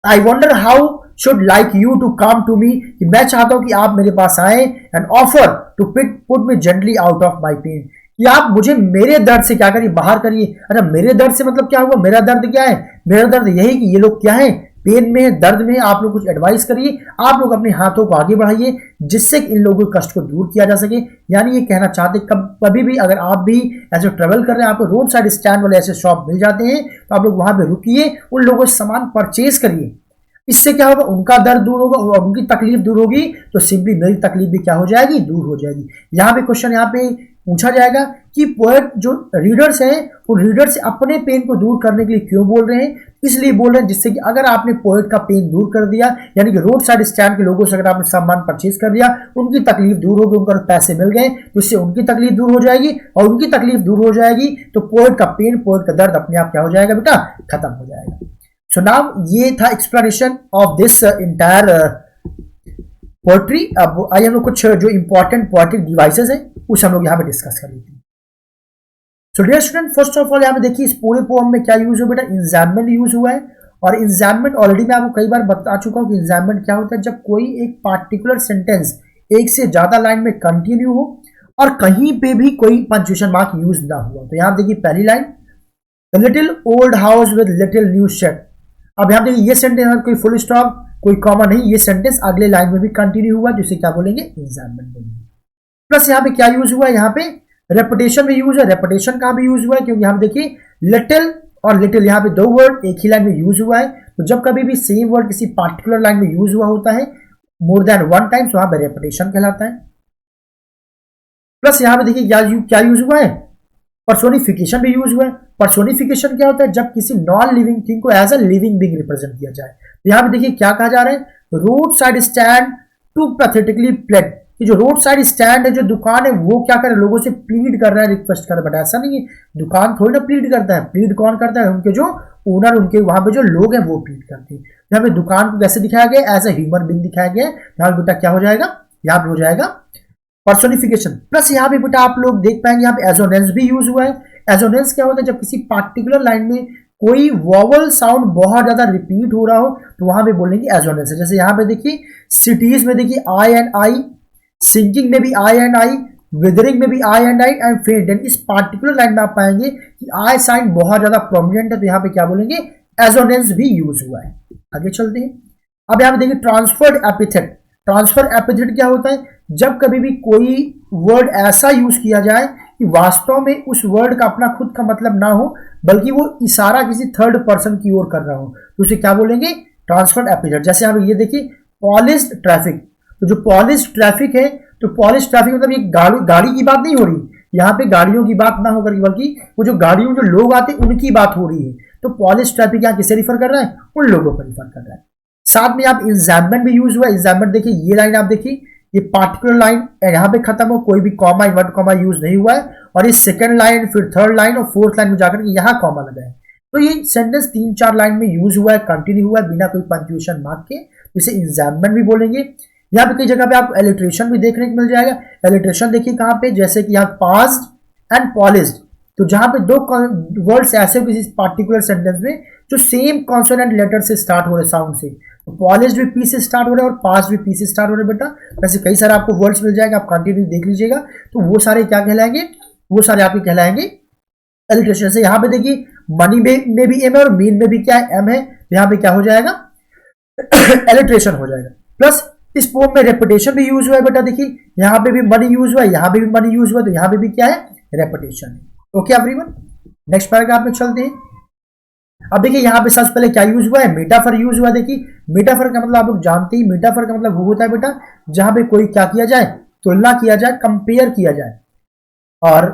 I wonder how should like you to come to me, कि मैं चाहता हूं कि आप मेरे पास आए, and offer to put me gently out of my pain, कि आप मुझे मेरे दर्द से क्या करिए, बाहर करिए। अच्छा, मेरे दर्द से मतलब क्या हुआ, मेरा दर्द क्या है, मेरा दर्द यही कि ये लोग क्या है, पेन में है, दर्द में है, आप लोग कुछ एडवाइस करिए, आप लोग अपने हाथों को आगे बढ़ाइए जिससे इन लोगों के कष्ट को दूर किया जा सके। यानी ये कहना चाहते कभी भी अगर आप भी ऐसे ट्रेवल कर रहे हैं, आपको रोड साइड स्टैंड वाले ऐसे शॉप मिल जाते हैं, तो आप लोग वहां पे रुकिए, उन लोगों से सामान परचेज करिए। इससे क्या होगा, उनका दर्द दूर होगा और उनकी तकलीफ दूर होगी, तो सिंपली मेरी तकलीफ भी क्या हो जाएगी, दूर हो जाएगी। यहाँ पे क्वेश्चन यहाँ पे पूछा जाएगा कि पोएट जो रीडर्स हैं, उन रीडर्स से अपने पेन को दूर करने के लिए क्यों बोल रहे हैं, इसलिए बोल रहे हैं जिससे कि अगर आपने पोएट का पेन दूर कर दिया, यानी कि रोड साइड स्टैंड के लोगों से अगर आपने सामान परचेज कर दिया, उनकी तकलीफ दूर होगी, उनको पैसे मिल गए तो इससे उनकी तकलीफ दूर हो जाएगी, और उनकी तकलीफ दूर हो जाएगी तो पोएट का पेन, पोएट का दर्द अपने आप क्या हो जाएगा बेटा, खत्म हो जाएगा। सो नाउ ये था explanation of this entire poetry. अब आइए हम लोग कुछ जो इंपॉर्टेंट पोएटिक डिवाइसेस हैं उसे हम लोग यहाँ पे डिस्कस कर लेते हैं। So dear student, first of all यहाँ पे देखिए इस पूरे पोएम में क्या यूज हुआ बेटा, इंजैम्बमेंट यूज हुआ है। और इंजैम्बमेंट ऑलरेडी मैं आपको कई बार बता चुका हूँ कि इंजैम्बमेंट क्या होता है, जब कोई एक पार्टिकुलर सेंटेंस एक से ज्यादा लाइन में कंटिन्यू हो और कहीं पे भी कोई पंक्चुएशन मार्क यूज ना हुआ। तो यहाँ देखिए पहली line, the little old house with little new shed. अब यहाँ देखिए ये सेंटेंस कोई फुल स्टॉप कोई कॉमा नहीं, ये सेंटेंस अगले लाइन में भी कंटिन्यू हुआ, जिसे क्या बोलेंगे, इंजैम्बमेंट बोलेंगे। प्लस यहाँ पे क्या यूज हुआ है, यहाँ पे रेपिटेशन में यूज है। रेपिटेशन कहाँ भी यूज हुआ है, क्योंकि यहाँ देखिए लिटिल और लिटिल यहाँ पे दो वर्ड एक ही लाइन में यूज हुआ है। तो जब कभी भी सेम वर्ड किसी पार्टिकुलर लाइन में यूज हुआ होता है मोर देन वन टाइम, तो वहां पे रेपिटेशन कहलाता है। प्लस यहाँ पे देखिए क्या यूज हुआ है, पर्सोनिफिकेशन भी यूज हुआ है। पर्सोनिफिकेशन क्या होता है, जब किसी नॉन लिविंग थिंग को as a living being represent किया जाए। तो यहाँ पे देखिए क्या कहा जा रहा है, road side stand to pathetically pled. कि जो रोड साइड स्टैंड है, जो दुकान है, वो क्या करे, लोगों से प्लीड कर रहा है, रिक्वेस्ट कर रहा है। बट ऐसा नहीं है, दुकान थोड़ी ना प्लीड करता है, प्लीड कौन करता है, उनके जो ओनर, उनके वहां पे जो लोग हैं वो प्लीड करते हैं। यहाँ पे दुकान को कैसे दिखाया गया, एज ए ह्यूमन बीइंग दिखाया गया है। यहाँ बेटा क्या हो जाएगा, यहाँ पे हो जाएगा पर्सोनिफिकेशन। प्लस यहाँ पे बेटा आप लोग देख पाएंगे यहाँ पे एजोनेंस भी यूज हुआ है। एजोनेंस क्या होता है, जब किसी पार्टिकुलर लाइन में कोई वॉवल साउंड बहुत ज्यादा रिपीट हो रहा हो तो वहां पे बोलेंगे एजोनेंस। जैसे यहाँ पे देखिए सिटीज में देखिए आई एंड आई, सिंकिंग में भी आई एंड आई, विदरिंग में भी आई एंड आई, एंड फेड। इस पार्टिकुलर लाइन में आप पाएंगे कि आई साइन बहुत ज्यादा प्रोमिनेंट है, तो यहाँ पे क्या बोलेंगे, एजोनेंस भी यूज हुआ है। आगे चलते हैं। अब यहाँ पे देखिए ट्रांसफर्ड एपिथेट। ट्रांसफर एपिथेट क्या होता है, जब कभी भी कोई वर्ड ऐसा यूज किया जाए कि वास्तव में उस वर्ड का अपना खुद का मतलब ना हो, बल्कि वो इशारा किसी थर्ड पर्सन की ओर कर रहा हो, तो उसे क्या बोलेंगे, ट्रांसफर्ड एपिथेट। जैसे हम ये देखिए पॉलिश्ड ट्रैफिक। तो जो पॉलिश्ड ट्रैफिक है, तो पॉलिश्ड ट्रैफिक मतलब ये गाड़ी की बात नहीं हो रही, यहाँ पे गाड़ियों की बात ना होकर बल्कि वो जो गाड़ियों जो लोग आते हैं उनकी बात हो रही है। तो पॉलिश्ड ट्रैफिक यहाँ किसे रिफर कर रहा है, उन लोगों पर रिफर कर रहा है। साथ में आप इंजैम्बमेंट भी यूज हुआ है। इंजैम्बमेंट देखिए ये लाइन आप देखिए, ये पार्टिकुलर लाइन यहाँ पे खत्म हो, कोई भी कॉमा इन्वर्ट कॉमा यूज नहीं हुआ है, और ये सेकंड लाइन, फिर थर्ड लाइन और फोर्थ लाइन में जाकर के यहाँ कॉमा लगा है। तो ये सेंटेंस 3-4 लाइन में यूज हुआ है, कंटिन्यू हुआ है बिना कोई पंक्चुएशन मार्क के, इसे इंजैम्बमेंट भी बोलेंगे। यहाँ पे कई जगह पे आपको एलिट्रेशन भी देखने को मिल जाएगा। एलिट्रेशन देखिए कहाँ पे, जैसे कि यहाँ पास्ड एंड पॉलिश्ड। तो जहां पे दो वर्ड्स ऐसे हो किसी पार्टिकुलर सेंटेंस में जो सेम कॉन्सोनेंट लेटर से स्टार्ट हो रहे, साउंड से, तो पॉलिश्ड भी पी से स्टार्ट हो रहे हैं और पास भी पी से स्टार्ट हो रहे हैं बेटा। वैसे कई सारे आपको वर्ड्स मिल जाएगा, आप कंटिन्यू देख लीजिएगा, तो वो सारे क्या कहलाएंगे, वो सारे आपके कहलाएंगे एलिट्रेशन से। यहाँ पे देखिए मनी में भी एम है और मीन में भी क्या है, एम है, तो यहाँ पे क्या हो जाएगा, एलिट्रेशन हो जाएगा। प्लस इस पोम में रेपिटेशन भी यूज हुआ है बेटा। देखिए यहाँ पे भी मनी यूज हुआ है, यहाँ पे भी मनी यूज हुआ है, तो यहाँ पे भी क्या है, रेपिटेशन है। ओके एवरीवन, नेक्स्ट पैराग्राफ में चलते हैं। अब देखिए यहाँ पे सबसे पहले क्या यूज हुआ है, मेटाफर यूज हुआ है। देखिए मेटाफर का मतलब आप लोग जानते ही, मेटाफर का मतलब वो होता है बेटा जहां पे कोई क्या किया जाए, तुलना किया जाए, कंपेयर किया जाए। और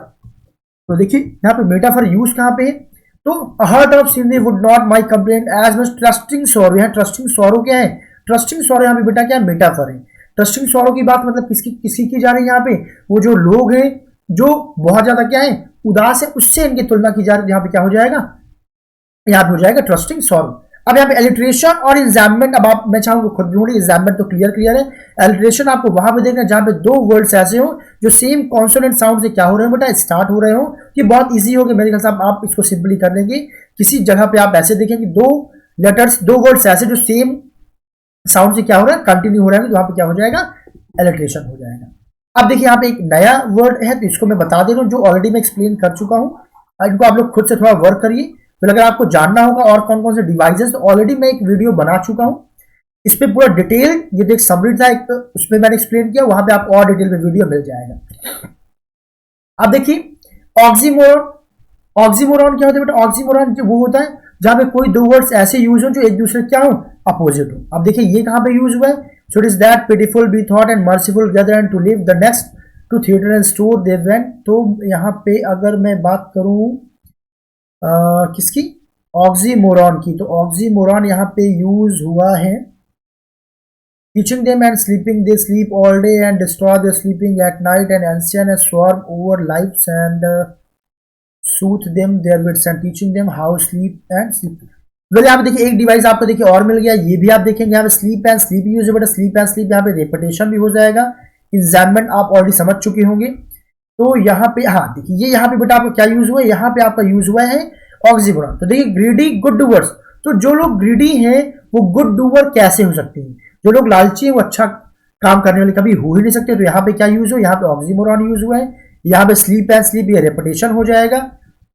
तो देखिए यहाँ पे मेटाफर यूज कहाँ पे है, तो हर्ट ऑफ सिंधी would not my complaint as much trusting sorrow. यहाँ ट्रस्टिंग सॉरो क्या है, ट्रस्टिंग सॉरो यहाँ पे बेटा क्या है, मेटाफर है। ट्रस्टिंग सॉरो की बात मतलब किसकी की जा रही है, यहाँ पे वो जो लोग हैं जो बहुत ज्यादा क्या है, उदास है, उससे इनकी तुलना की जा रही है। यहाँ पे क्या हो जाएगा, यहाँ पे हो जाएगा ट्रस्टिंग सॉरो। अब यहाँ पे एलिट्रेशन और एग्जाममेंट, अब आप मैं चाहूंगा खुद ढूंढिए, एग्जाममेंट तो क्लियर है। एलिट्रेशन आपको वहां पे देखना जहां पे दो वर्ड्स ऐसे हो जो सेम कॉन्सोनेंट साउंड से क्या हो रहे हो बेटा, स्टार्ट हो रहे हो। ये बहुत इजी हो गया मेरे ख्याल से, आप इसको सिंपली कर लेंगे। किसी जगह पे आप ऐसे देखें कि दो लेटर्स, दो वर्ड्स ऐसे जो सेम साउंड से क्या हो रहा है, कंटिन्यू हो रहा है, तो वहां पे क्या हो जाएगा, एलिट्रेशन हो जाएगा। अब देखिए यहाँ पे एक नया वर्ड है, तो इसको मैं बता दे रहा हूँ, जो ऑलरेडी मैं एक्सप्लेन कर चुका हूँ। इनको आप लोग खुद से थोड़ा वर्क करिए। फिर अगर आपको जानना होगा और कौन कौन से डिवाइसेस, तो ऑलरेडी मैं एक वीडियो बना चुका हूँ इस पे पूरा डिटेल। ये जो एक समरी था एक, उसमें मैंने एक्सप्लेन किया, वहां पे आप और डिटेल में वीडियो मिल जाएगा। अब देखिए ऑक्सीमोरॉन, ऑक्सीमोरॉन क्या होता है बेटा? ऑक्सीमोरॉन वो होता है जहां पे कोई दो वर्ड्स ऐसे यूज हो जो एक दूसरे क्या हो, अपोजिट हो। अब देखिए ये कहां पे यूज हुआ है? So it is that pitiful be thought and merciful gather and to live the next to theatre and store they went. तो यहाँ पे अगर मैं बात करूं किसकी, ऑक्सीमोरॉन की, तो ऑक्सीमोरॉन यहाँ पे यूज हुआ है teaching them and sleeping they sleep all day and destroy their sleeping at night and ancient and swarm over lives and soothe them their wits and teaching them how sleep and sleep। Well यहाँ पे देखिए एक device आपको देखिए और मिल गया, ये भी आप देखेंगे यहाँ पे स्लीप एंड स्लीप यूज है बेटा। स्लीप एंड स्लीप यहाँ पे रेपिटेशन भी हो जाएगा। एग्जामिनमेंट आप ऑलरेडी समझ चुके होंगे। तो यहाँ पे हाँ देखिए ये यहाँ पे बेटा आपका क्या यूज हुआ है, यहाँ पे आपका यूज हुआ है ऑक्सीमोरॉन। तो देखिए ग्रीडी गुड डूवर्स, तो जो लोग ग्रीडी हैं वो गुड डूवर कैसे हो सकते हैं? जो लोग लालची है वो अच्छा काम करने वाले कभी हो ही नहीं सकते। तो यहाँ पे क्या यूज हो, यहाँ पे ऑक्सीमोरॉन यूज हुआ है। यहाँ पे स्लीप एंड स्लीप ये रेपिटेशन हो जाएगा,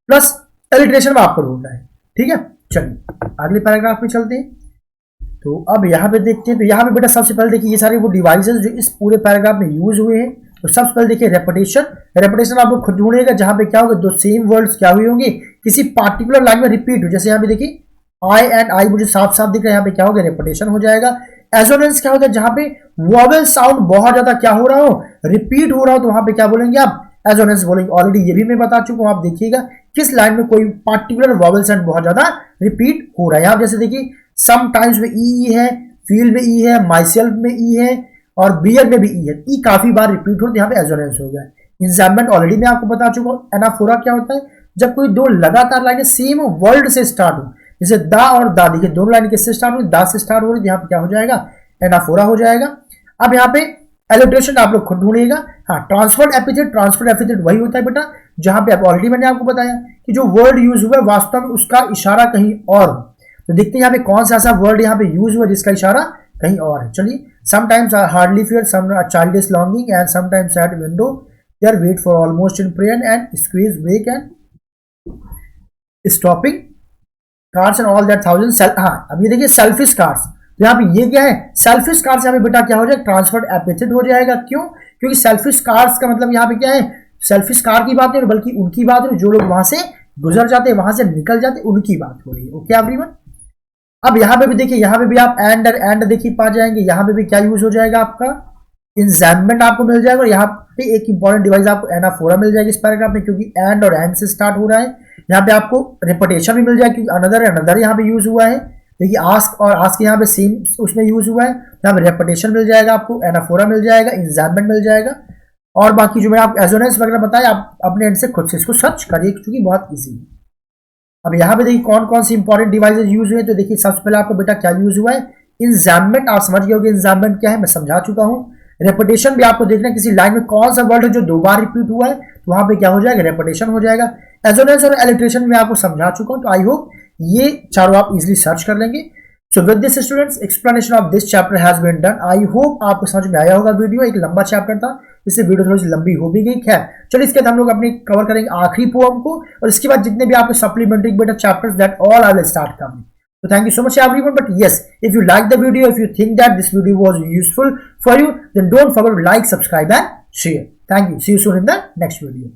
प्लस एलिट्रेशन में आपको ढूंढना है। ठीक है, चलिए अगले पैराग्राफ में चलते हैं। तो अब यहाँ पे देखते हैं, तो यहाँ पे बेटा सबसे पहले देखिए ये सारे वो डिवाइसेस जो इस पूरे पैराग्राफ में यूज हुए हैं। तो सबसे पहले देखिए रेपिटेशन, रेपिटेशन आप लोग खुद ढूंढेगा जहां पे क्या होगा, दो सेम वर्ड्स क्या हुए होंगे, किसी पार्टिकुलर लाइन में रिपीट हो। जैसे यहाँ पे देखिए आई एंड आई मुझे साफ साफ दिख रहा है, यहाँ पे क्या होगा, रेपिटेशन हो जाएगा। एसोनेंस क्या होता है, जहां पे वॉवेल साउंड बहुत ज्यादा क्या हो रहा हो, रिपीट हो रहा हो, तो वहां पे क्या बोलेंगे आप, एसोनेंस बोलेंगे। ऑलरेडी ये भी मैं बता चुका हूं, आप देखिएगा किस लाइन में कोई पार्टिकुलर वॉवेल साउंड बहुत ज्यादा रिपीट हो रहा है। आप जैसे देखिए समटाइम्स में ई है, फील में ई है, माइसेल्फ में ई है, और बियर में भी ई है। ई काफी बार रिपीट हो, यहाँ पे एसोनेंस हो गया। एग्जाम्पल ऑलरेडी मैं आपको बता चुका हूँ। एनाफोरा क्या होता है, जब कोई दो लगातार लाइनें सेम वर्ड से स्टार्ट हो, जैसे दा और दा, देखिए दोनों लाइन किससे स्टार्ट हो रही, दा से स्टार्ट हो रही है, यहाँ पे क्या हो जाएगा, एनाफोरा हो जाएगा। अब यहाँ पे एलिट्रेशन आप लोग खुद ढूंढिएगा। हाँ, ट्रांसफर्ड एपिथेट, ट्रांसफर्ड एपिथेट वही होता है बेटा जहां पे आप ऑलरेडी मैंने आपको बताया कि जो वर्ड यूज हुआ है वास्तव में उसका इशारा कहीं और हो। तो देखते हैं यहाँ पे कौन सा ऐसा वर्ड यहाँ पे यूज हुआ जिसका इशारा कहीं और है। चलिए, sometimes I hardly fear, some child is longing and sometimes at window there wait for almost in prayer and squeeze wake and stopping cards and all that thousand. हाँ, अब ये देखिए सेल्फिश कार्ड्स, तो यहाँ पे ये क्या है, सेल्फिश कार्ड्स। यहाँ पे बेटा क्या हो जाएगा, ट्रांसफर्ड एपिथेट हो जाएगा। क्यों? क्योंकि सेल्फिश कार्ड्स का मतलब यहाँ पे क्या है, सेल्फिश कार की बात नहीं, बल्कि उनकी बात है जो लोग वहां से गुजर जाते हैं, वहां से निकल जाते हैं, उनकी बात हो रही है। Okay everyone. अब यहाँ पे भी देखिए, यहाँ पे भी आप एंड देखिए पा जाएंगे। यहाँ पे भी क्या यूज हो जाएगा, आपका इंजैम्बमेंट आपको मिल जाएगा। और यहाँ पे एक इंपॉर्टेंट डिवाइस आपको एनाफोरा मिल जाएगी इस पैराग्राफ में, क्योंकि एंड और एंड से स्टार्ट हो रहा है। यहाँ पे आपको रेपिटेशन भी मिल जाएगा क्योंकि अनदर यहाँ पे यूज हुआ है। देखिए आस्क और आस्क यहाँ पे सेम उसमें यूज हुआ है। यहाँ पे रेपिटेशन मिल जाएगा आपको, एनाफोरा मिल जाएगा, इंजैम्बमेंट मिल जाएगा, और बाकी जो मैं आप एजोनेंस वगैरह बताया आप अपने एंड से खुद से इसको सर्च करिए क्योंकि बहुत इजी है। अब यहाँ पे देखिए कौन कौन सी इंपॉर्टेंट डिवाइसेस यूज हुए। तो देखिए सबसे पहले आपको बेटा क्या यूज हुआ है, इंजैम्बमेंट। आप समझ गए होंगे इंजैम्बमेंट क्या है, मैं समझा चुका हूँ। रेपिटेशन भी आपको देखना है किसी लाइन में कौन सा वर्ड है जो दो बार रिपीट हुआ है, तो वहां पे क्या हो जाएगा, रेपिटेशन हो जाएगा। एजोनेंस और एलिट्रेशन में आपको समझा चुका हूँ, तो आई होप ये चारों आप इजिली सर्च कर लेंगे। So with this students, explanation of this chapter has been done. I hope आपको समझ में आया होगा। वीडियो एक लंबा चैप्टर था, इससे वीडियो थोड़ी सी लंबी हो भी गई। खैर चलिए, इसके बाद हम लोग अपने कवर करेंगे आखिरी पोएम को, और इसके बाद जितने भी आपके सप्लीमेंट्री बेटा chapters that all I will start coming. So thank you so much everyone. But yes, if you like the video, if you think that this video was useful for you, then don't forget to like, subscribe and share. Thank you. See you soon in the next video.